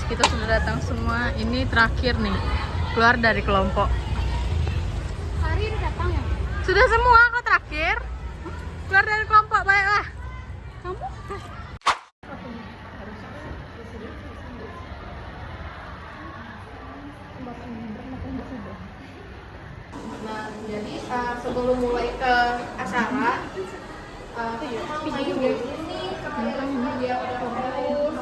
kita sudah datang semua. Ini terakhir nih, keluar dari kelompok. Hari ini datang ya? Sudah semua, kok terakhir? Keluar dari kelompok, baiklah. Kamu? Nah, jadi sebelum mulai ke acara, ini dia udah fokus.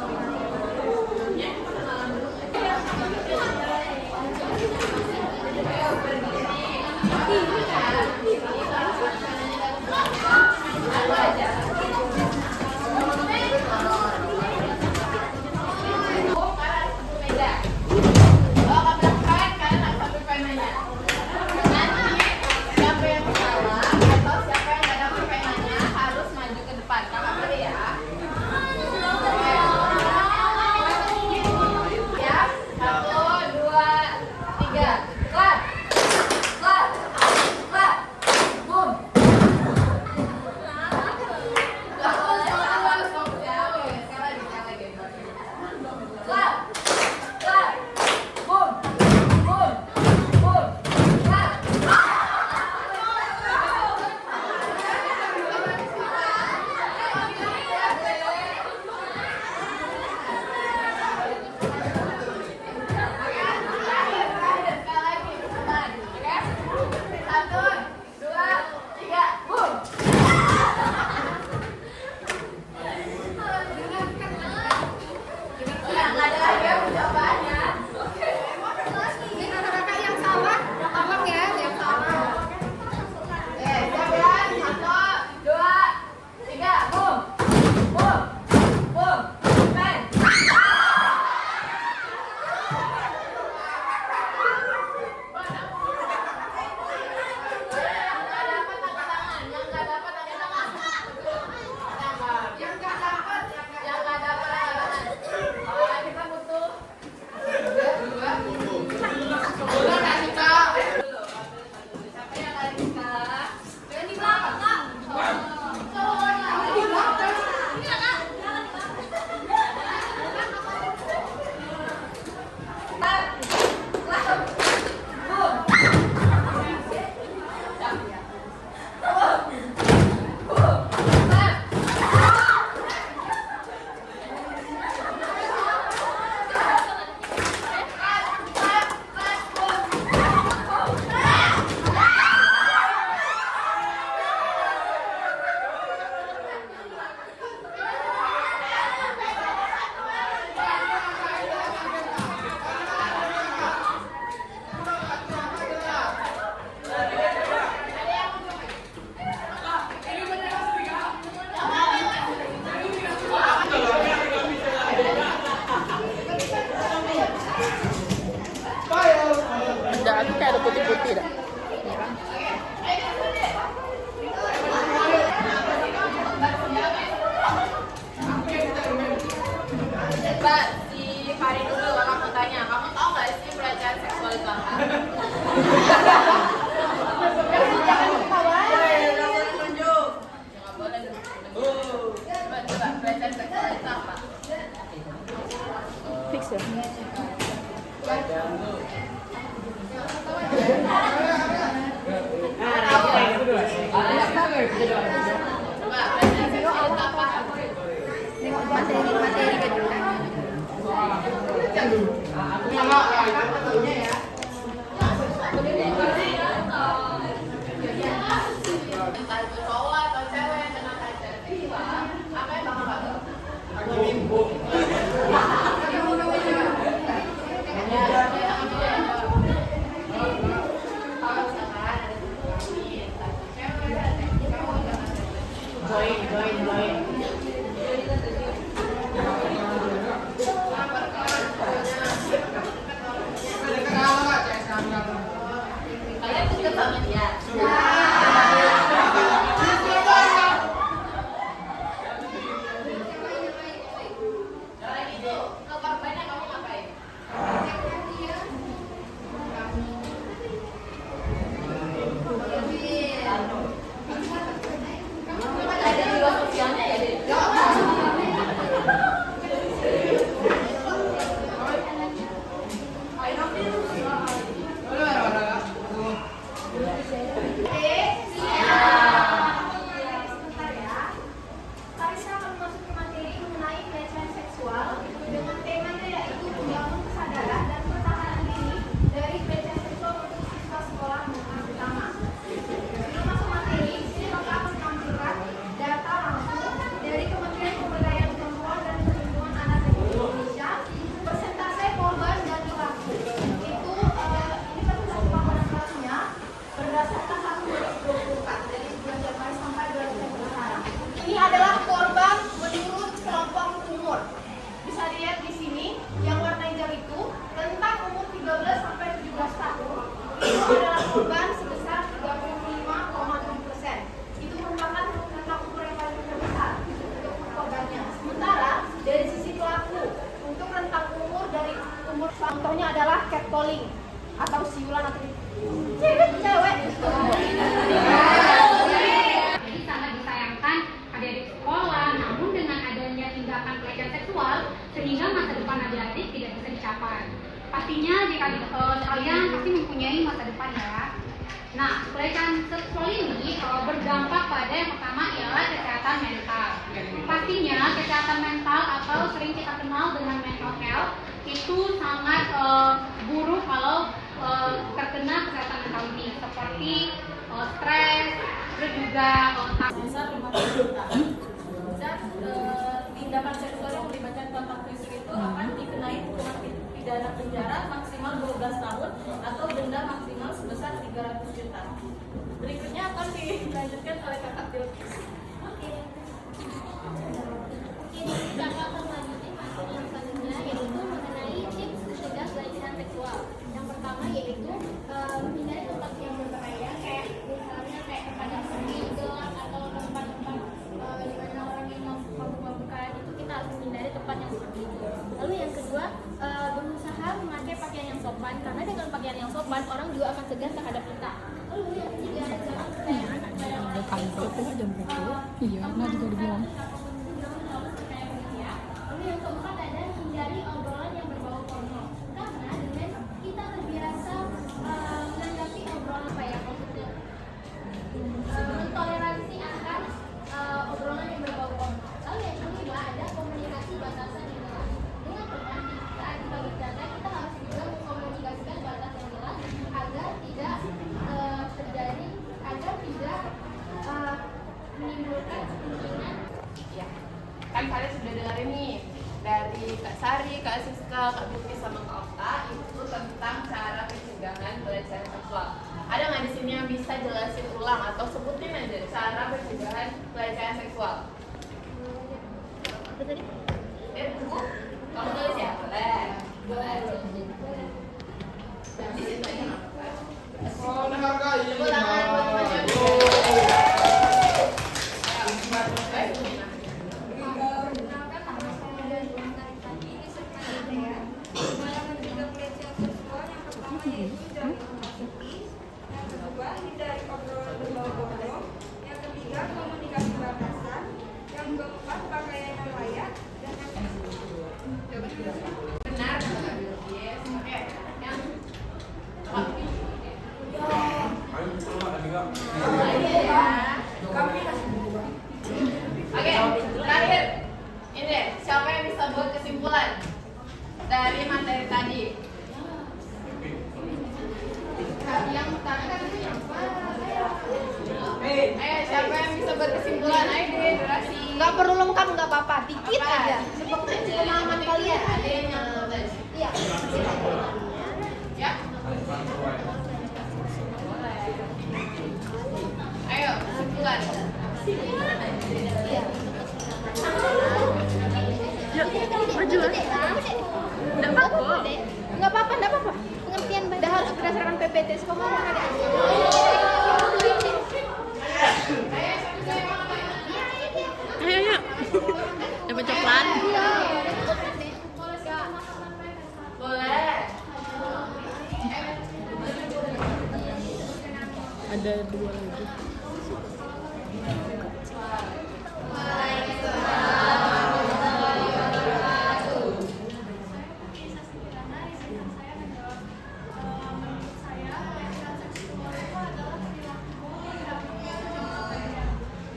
Aku kayak ada putih-putih dah. Mbak, si Fari dulu kakak mau tanya, kamu tahu nggak sih pelecehan seksual itu apa? Jangan ketawa. Jangan tunjuk. Jangan boleh tunjuk. Coba pelecehan seksual itu apa? Fix ya. Materi Entah itu cowok atau cewek yang kena pelecehan seksual, apa yang bakal kamu? Contohnya adalah catcalling atau siulan atau cewek. Jadi sangat disayangkan adik-adik sekolah, namun dengan adanya tindakan pelecehan seksual, sehingga masa depan adik-adik tidak bisa dicapai. Pastinya adik-adik sekalian pasti mempunyai masa depan ya. Nah, pelecehan seksual ini berdampak pada yang pertama ialah kesehatan mental. Pastinya kesehatan mental atau sering kita kenal dengan mental health itu sangat buruk kalau terkena kesehatan mental ini, seperti stres, terus juga Dasar 50 juta. Dan tindakan seksual yang melibatkan kontak fisik itu akan dikenai hukuman pidana penjara maksimal 12 tahun atau denda maksimal sebesar 300 juta. Berikutnya akan dilanjutkan oleh Kakak Bilkis. Oke, jadi kakak akan melanjutkan materi yang selanjutnya yaitu mengenai tips mencegah pelecehan seksual. Yang pertama yaitu menghindari tempat yang berbahaya, kayak misalnya kayak tempat yang sepi, gelap atau tempat-tempat di mana orang yang mabuk-mabukan itu kita harus menghindari tempat yang seperti itu. Lalu yang kedua berusaha memakai pakaian yang sopan, karena dengan pakaian yang sopan orang juga akan segan terhadap kita. Lalu yang ketiga adalah percaya anak pada orang lain. Iya, nah juga dibilang. Lalu yang keempat ada hindari obrolan yang berbau porno, karena dengan kita terbiasa menanggapi obrolan apa ya maksudnya mentoleransi akan obrolan yang berbau porno. Lalu yang kelima ada komunikasi batasan yang jelas. Dengan teman saat kita bercanda kita harus juga mengkomunikasikan batas yang jelas agar tidak terjadi agar tidak menimbulkan kemungkinan. Ya, kan kalian sudah dengerin nih dari Kak Sari, Kak Siska, Kak Bilkis sama Kak Okta itu tentang cara pencegahan pelecehan seksual. Ada nggak di sini yang bisa jelasin ulang atau sebutin aja cara pencegahan pelecehan seksual? Apa tadi? Buku, kamu tulis ya? Boleh. Boleh. Di situ aja nggak apa-apa. Tepuk tangan buat Mas Jody. Perkenalkan nama saya Dani Tadi. Ini segmen ya. Gimana mencegah pelecehan seksual? Yang pertama yaitu jangan memasuki. Yang kedua hindari obrolan berbau bodoh. Yang ketiga komunikasi batasan. Yang keempat pakaian yang layak. Dan yang Benar, Kak Bilkis. Oke, yang Oke, terakhir. Ini deh, siapa yang bisa buat kesimpulan dari materi tadi? Yang pertama kan Ayo, siapa yang bisa buat kesimpulan? Ayo deh, durasi. nggak perlu lengkap nggak apa-apa, dikit Apa? aja. Seperti pemahaman kalian. Ada yang nyambung tadi. Iya. Ya? Ayo, kesimpulan. Iya. Maju lah. Nggak apa-apa. Nggak apa-apa, nggak apa-apa. Pengertian berdasarkan PPT sekolah ada. Ayo, ayo. Dapat coklat. Boleh. Ada 2 lagi.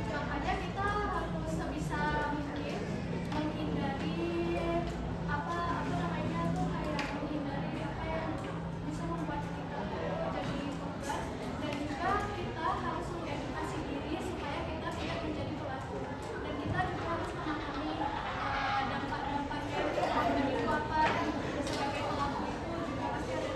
Makanya kita harus sebisa mungkin menghindari apa namanya tuh kayak menghindari apa yang bisa membuat kita jadi korban, dan juga kita harus mengedukasi diri supaya kita tidak menjadi pelaku, dan kita juga harus memahami dampak-dampaknya korban itu apa, dan sebagai pelaku itu juga pasti ada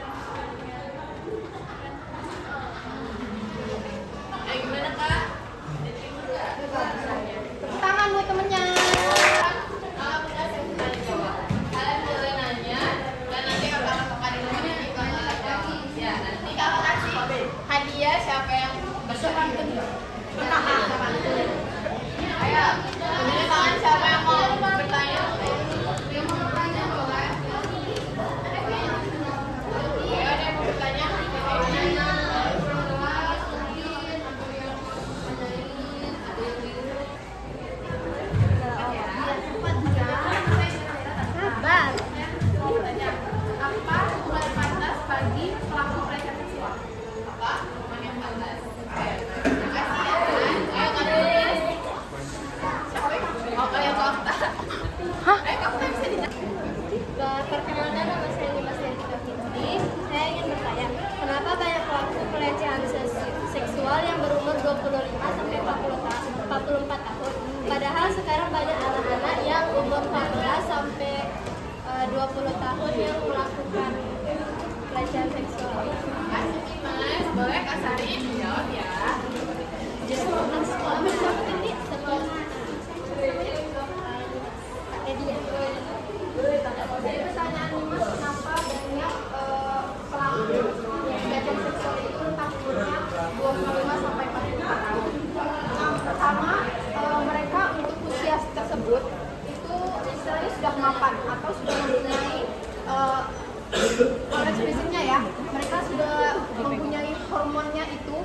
ya, mereka sudah mempunyai hormonnya itu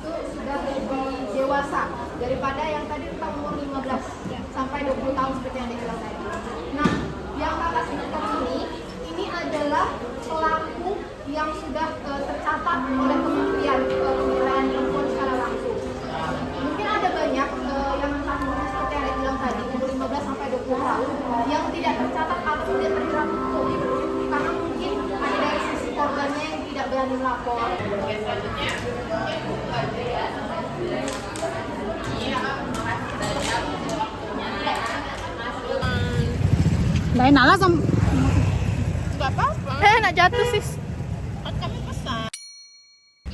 sudah lebih dewasa daripada yang tadi tentang umur 15 sampai 20 tahun seperti yang dibilang tadi. Nah, yang kakak sebutkan ini adalah pelaku yang sudah tercatat oleh Kementerian Pemberdayaan Perempuan secara langsung. Mungkin ada banyak yang seperti yang dibilang tadi umur 15 sampai 20 tahun yang tidak tercatat atau tidak terjerat hukum karena mungkin ada dari sisi korbannya yang tidak berani melapor. Lain ala sama Gak apa-apa. Nak jatuh sis. Kan kami pesan.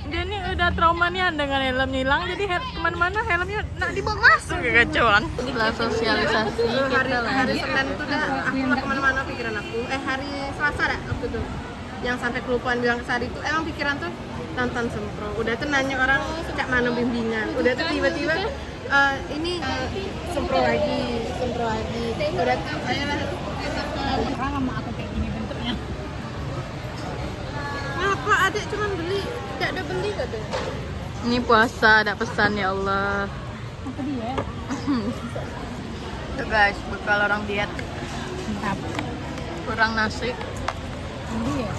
Dia nih udah trauma nih dengan helmnya hilang, jadi kemana-mana helmnya nak dibawa masuk ke kacauan. Inilah sosialisasi kita lah. Hari Senin tuh dah aku lah kemana-mana pikiran aku. Hari Selasa dah waktu tuh. Yang sampai kelupaan bilang ke Sari tuh emang pikiran tuh nonton sempro. Udah tuh nanya orang sejak mana bimbingan. Udah tuh tiba-tiba ini sempro lagi. Udah tuh ayolah orang sama aku kayak gini bentuknya. apa adik cuman beli tidak ada beli gitu. Ini puasa ada pesan ya Allah. Apa dia? Tuh guys, bekal orang diet. Mantap. Kurang nasi. Ini ya.